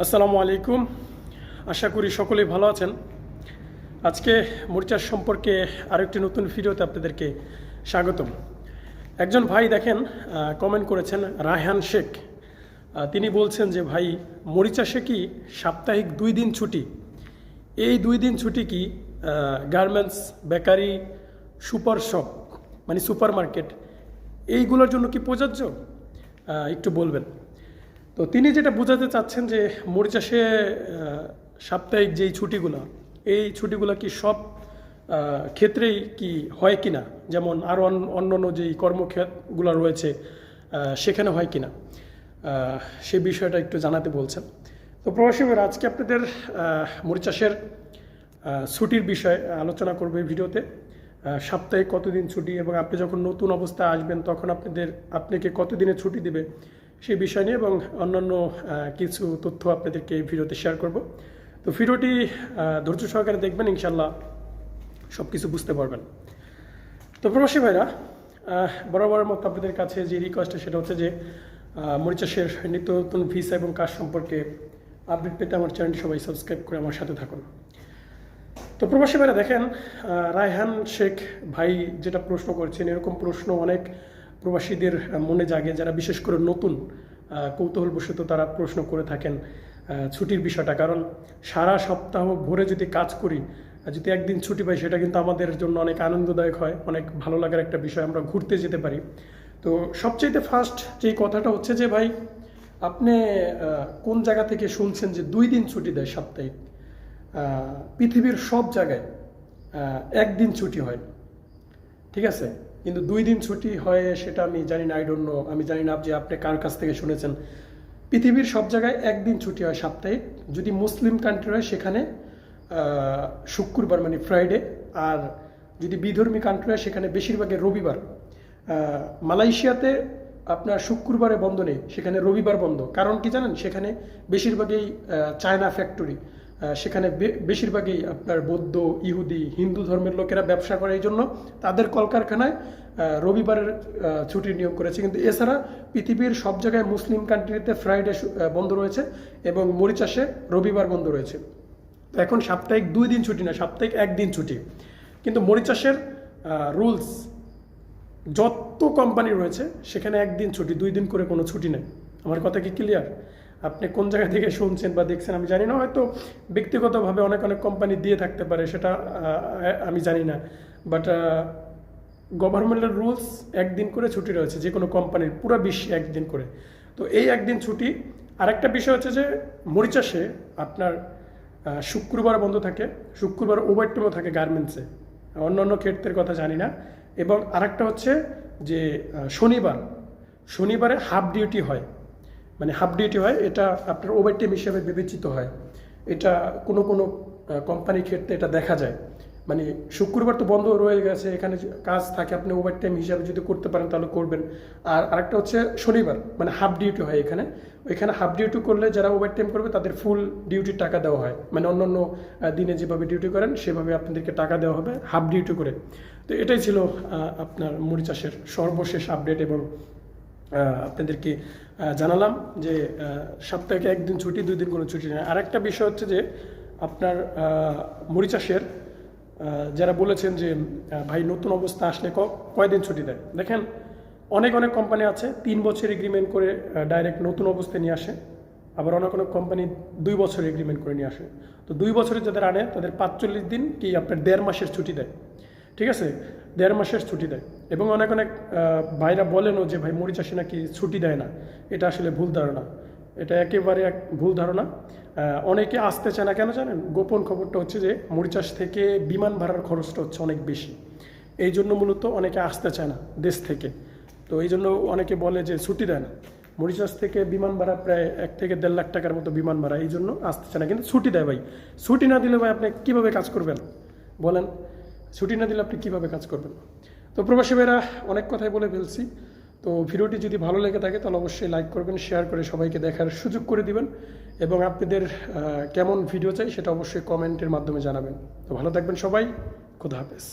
আসসালামু আলাইকুম। আশা করি সকলেই ভালো আছেন। আজকে মরিচার সম্পর্কে আরেকটি নতুন ভিডিওতে আপনাদেরকে স্বাগতম। একজন ভাই দেখেন কমেন্ট করেছেন, রায়হান শেখ। তিনি বলছেন যে ভাই, মরিচাষে কি সাপ্তাহিক 2 দিন ছুটি? এই 2 দিন ছুটি কি গার্মেন্টস, বেকারি, সুপার শপ মানে সুপার মার্কেট এইগুলোর জন্য কি প্রযোজ্য? একটু বলবেন। তো তিনি যেটা বোঝাতে চাচ্ছেন যে মরিচাষে সাপ্তাহিক যেই ছুটিগুলো, এই ছুটিগুলো কি সব ক্ষেত্রেই কি হয় কিনা, যেমন আরও অন্যান্য যেই কর্মক্ষেত্রগুলো রয়েছে সেখানে হয় কিনা, সেই বিষয়টা একটু জানাতে বলছেন। তো প্রবাসী ভাইরা, আজকে আপনাদের মরিচাষের ছুটির বিষয়ে আলোচনা করবো এই ভিডিওতে। সাপ্তাহিক কতদিন ছুটি এবং আপনি যখন নতুন অবস্থায় আসবেন তখন আপনাকে কতদিনের ছুটি দেবে সেই বিষয় নিয়ে এবং অন্যান্য কিছু তথ্য আপনাদেরকে এই ভিডিওতে শেয়ার করব। তো ভিডিওটি ধৈর্য সহকারে দেখবেন, ইনশাল্লাহ সব কিছু বুঝতে পারবেন। তো প্রবাসী ভাইরা, বরাবরের মতো আপনাদের কাছে যে রিকোয়েস্টটা সেটা হচ্ছে যে মরিচাষের নিত্য নতুন ভিসা এবং কাজ সম্পর্কে আপডেট পেতে আমার চ্যানেলটি সবাই সাবস্ক্রাইব করে আমার সাথে থাকুন। তো প্রবাসী ভাইরা দেখেন, রায়হান শেখ ভাই যেটা প্রশ্ন করছেন, এরকম প্রশ্ন অনেক প্রবাসীদের মনে জাগে, যারা বিশেষ করে নতুন কৌতূহলবশত তারা প্রশ্ন করে থাকেন ছুটির বিষয়টা। কারণ সারা সপ্তাহ ভরে যদি কাজ করি, যদি একদিন ছুটি পাই, সেটা কিন্তু আমাদের জন্য অনেক আনন্দদায়ক হয়, অনেক ভালো লাগার একটা বিষয়, আমরা ঘুরতে যেতে পারি। তো সবচেয়ে ফার্স্ট যেই কথাটা হচ্ছে যে ভাই, আপনি কোন জায়গা থেকে শুনছেন যে 2 দিন ছুটি দেয় সাপ্তাহিক? পৃথিবীর সব জায়গায় একদিন ছুটি হয়, ঠিক আছে, কিন্তু 2 দিন ছুটি হয় সেটা আমি জানি না, আই ডোন্ট নো। আমি জানি না যে আপনি কার কাছ থেকে শুনেছেন। পৃথিবীর সব জায়গায় একদিন ছুটি হয় সাপ্তাহিক। যদি মুসলিম কান্ট্রি হয় সেখানে শুক্রবার মানে ফ্রাইডে, আর যদি বিধর্মী কান্ট্রি হয় সেখানে বেশিরভাগই রবিবার। মালয়েশিয়াতে আপনার শুক্রবারে বন্ধ নেই, সেখানে রবিবার বন্ধ। কারণ কি জানেন, সেখানে বেশিরভাগই চায়না ফ্যাক্টরি, সেখানে বেশিরভাগই আপনার বৌদ্ধ, ইহুদি, হিন্দু ধর্মের লোকেরা ব্যবসা করে, এই জন্য তাদের কলকারখানায় রবিবারের ছুটির নিয়োগ করেছে। কিন্তু এছাড়া পৃথিবীর সব জায়গায় মুসলিম কান্ট্রিতে ফ্রাইডে বন্ধ রয়েছে এবং মরিচাষে রবিবার বন্ধ রয়েছে। তো এখন সাপ্তাহিক 2 দিন ছুটি না, সাপ্তাহিক 1 দিন ছুটি। কিন্তু মরিচাষের রুলস, যত কোম্পানি রয়েছে সেখানে 1 দিন ছুটি, 2 দিন করে কোনো ছুটি নেই। আমার কথা কি ক্লিয়ার? আপনি কোন জায়গা থেকে শুনছেন বা দেখছেন আমি জানি না, হয়তো ব্যক্তিগতভাবে অনেক কোম্পানি দিয়ে থাকতে পারে, সেটা আমি জানি না। বাট গভর্নমেন্টের রুলস 1 দিন করে ছুটি রয়েছে যে কোনো কোম্পানির, পুরো বিশ্বে 1 দিন করে। তো এই 1 দিন ছুটি। আরেকটা বিষয় হচ্ছে যে মরিচাষে আপনার শুক্রবার বন্ধ থাকে, শুক্রবার ওভারটাইমও থাকে গার্মেন্টসে, অন্য ক্ষেত্রের কথা জানি না। এবং আরেকটা হচ্ছে যে শনিবারে হাফ ডিউটি হয়, মানে হাফ ডিউটি হয়, এটা আপনার ওভারটাইম হিসেবে বিবেচিত হয়। এটা কোনো কোম্পানির ক্ষেত্রে এটা দেখা যায়। মানে শুক্রবার তো বন্ধ রয়ে গেছে, এখানে কাজ থাকে, আপনি ওভারটাইম হিসাবে যদি করতে পারেন তাহলে করবেন। আর আরেকটা হচ্ছে শনিবার মানে হাফ ডিউটি হয় ওইখানে হাফ ডিউটি করলে যারা ওভারটাইম করবে তাদের ফুল ডিউটির টাকা দেওয়া হয়, মানে অন্যান্য দিনে যেভাবে ডিউটি করেন সেভাবে আপনাদেরকে টাকা দেওয়া হবে হাফ ডিউটি করে। তো এটাই ছিল আপনার মরিচাষের সর্বশেষ আপডেট এবং আপনাদেরকে জানালাম যে সপ্তাহে 1 দিন ছুটি, 2 দিন কোনো ছুটি নেই। আরেকটা বিষয় হচ্ছে যে আপনার মরিচাষের যারা বলেছেন যে ভাই নতুন অবস্থা আসলে কয়দিন ছুটি দেয়, দেখেন অনেক কোম্পানি আছে 3 বছর এগ্রিমেন্ট করে ডাইরেক্ট নতুন অবস্থায় নিয়ে আসে। আবার অনেক কোম্পানি 2 বছর এগ্রিমেন্ট করে নিয়ে আসে। তো 2 বছরে যাদের আনে তাদের 45 দিন কি আপনার 1.5 মাসের ছুটি দেয়, ঠিক আছে, 1.5 মাসের ছুটি দেয়। এবং অনেক ভাইরা বলেনও যে ভাই মরিচাষে নাকি ছুটি দেয় না। এটা আসলে ভুল ধারণা, এটা একেবারে এক ভুল ধারণা। অনেকে আসতে চায় না কেন জানেন? গোপন খবরটা হচ্ছে যে মরিচাষ থেকে বিমান ভাড়ার খরচটা হচ্ছে অনেক বেশি, এই জন্য মূলত অনেকে আসতে চায় না দেশ থেকে। তো এই জন্য অনেকে বলে যে ছুটি দেয় না। মরিচাষ থেকে বিমান ভাড়া প্রায় 1 থেকে 1.5 লাখ টাকার মতো বিমান ভাড়া, এই জন্য আসতে চায় না। কিন্তু ছুটি দেয় ভাই, ছুটি না দিলে ভাই আপনি কীভাবে কাজ করবেন বলেন? ছুটি না দিলে আপনি কীভাবে কাজ করবেন? তো প্রবাসী ভাইরা, অনেক কথাই বলে ফেলছি। তো ভিডিওটি যদি ভালো লেগে থাকে তাহলে অবশ্যই লাইক করবেন, শেয়ার করে সবাইকে দেখার সুযোগ করে দিবেন এবং আপনাদের কেমন ভিডিও চাই সেটা অবশ্যই কমেন্টের মাধ্যমে জানাবেন। তো ভালো থাকবেন সবাই, খোদা হাফেজ।